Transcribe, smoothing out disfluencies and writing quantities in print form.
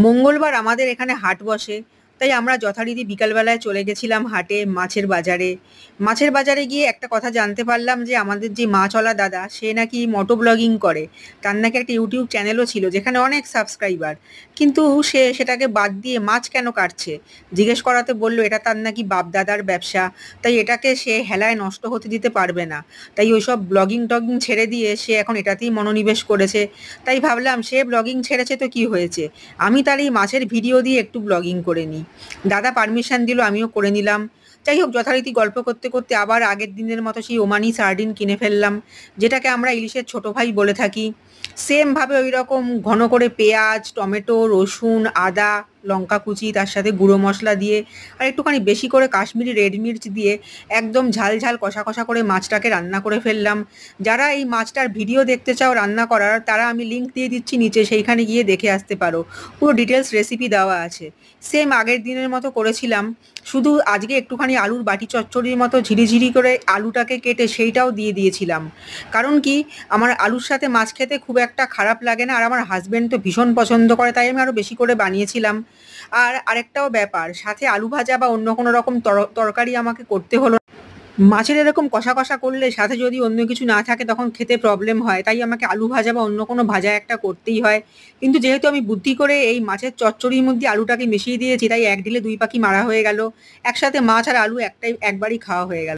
মঙ্গলবার আমাদের এখানে হাট বসে। তাই আমরা যথারীতি বিকালবেলায় চলে গেছিলাম হাটে, মাছের বাজারে। মাছের বাজারে গিয়ে একটা কথা জানতে পারলাম যে আমাদের যে মাছওয়ালা দাদা সে নাকি মোটো ব্লগিং করে। তার নাকি একটা ইউটিউব চ্যানেলও ছিল যেখানে অনেক সাবস্ক্রাইবার। কিন্তু সে সেটাকে বাদ দিয়ে মাছ কেন কাটছে? জিজ্ঞেস করাতে বলল এটা তার নাকি বাপ দাদার ব্যবসা। তাই এটাকে সে হেলায় নষ্ট হতে দিতে পারবে না। তাই ওইসব ব্লগিং টগিং ছেড়ে দিয়ে সে এখন এটাতেই মনোনিবেশ করেছে। তাই ভাবলাম সে ব্লগিং ছেড়েছে তো কি হয়েছে, আমি তার এই মাছের ভিডিও দিয়ে একটু ব্লগিং করে নিই। দাদা পারমিশন দিল, আমিও করে নিলাম। যাই হোক, যথারীতি গল্প করতে করতে আবার আগের দিনের মতো সেই ওমানি সার্ডিন কিনে ফেললাম, যেটাকে আমরা ইলিশের ছোট ভাই বলে থাকি। সেমভাবে ওই রকম ঘন করে পেঁয়াজ, টমেটো, রসুন, আদা, লঙ্কা কুচি, তার সাথে গুঁড়ো মশলা দিয়ে আর একটুখানি বেশি করে কাশ্মীরি রেড মির্চ দিয়ে একদম ঝাল ঝাল কষা কষা করে মাছটাকে রান্না করে ফেললাম। যারা এই মাছটার ভিডিও দেখতে চাও রান্না করার, তারা আমি লিংক দিয়ে দিচ্ছি নিচে, সেইখানে গিয়ে দেখে আসতে পারো। পুরো ডিটেলস রেসিপি দেওয়া আছে। সেম আগের দিনের মতো করেছিলাম, শুধু আজকে একটুখানি আলুর বাটি চচ্চড়ির মতো ঝিরিঝিরি করে আলুটাকে কেটে সেইটাও দিয়ে দিয়েছিলাম। কারণ কি, আমার আলুর সাথে মাছ খেতে খুব একটা খারাপ লাগে না, আর আমার হাজবেন্ড তো ভীষণ পছন্দ করে, তাই আমি আরও বেশি করে বানিয়েছিলাম। আর আরেকটাও ব্যাপার, সাথে আলু ভাজা বা অন্য কোনো রকম তরকারি আমাকে করতে হলো না। মাছের এরকম কষা কষা করলে সাথে যদি অন্য কিছু না থাকে তখন খেতে প্রবলেম হয়, তাই আমাকে আলু ভাজা বা অন্য কোনো ভাজা একটা করতেই হয়। কিন্তু যেহেতু আমি বুদ্ধি করে এই মাছের চচ্চড়ির মধ্যে আলুটাকে মিশিয়ে দিয়েছি, তাই এক ঢিলে দুই পাখি মারা হয়ে গেল। একসাথে মাছ আর আলু একবারই খাওয়া হয়ে গেল।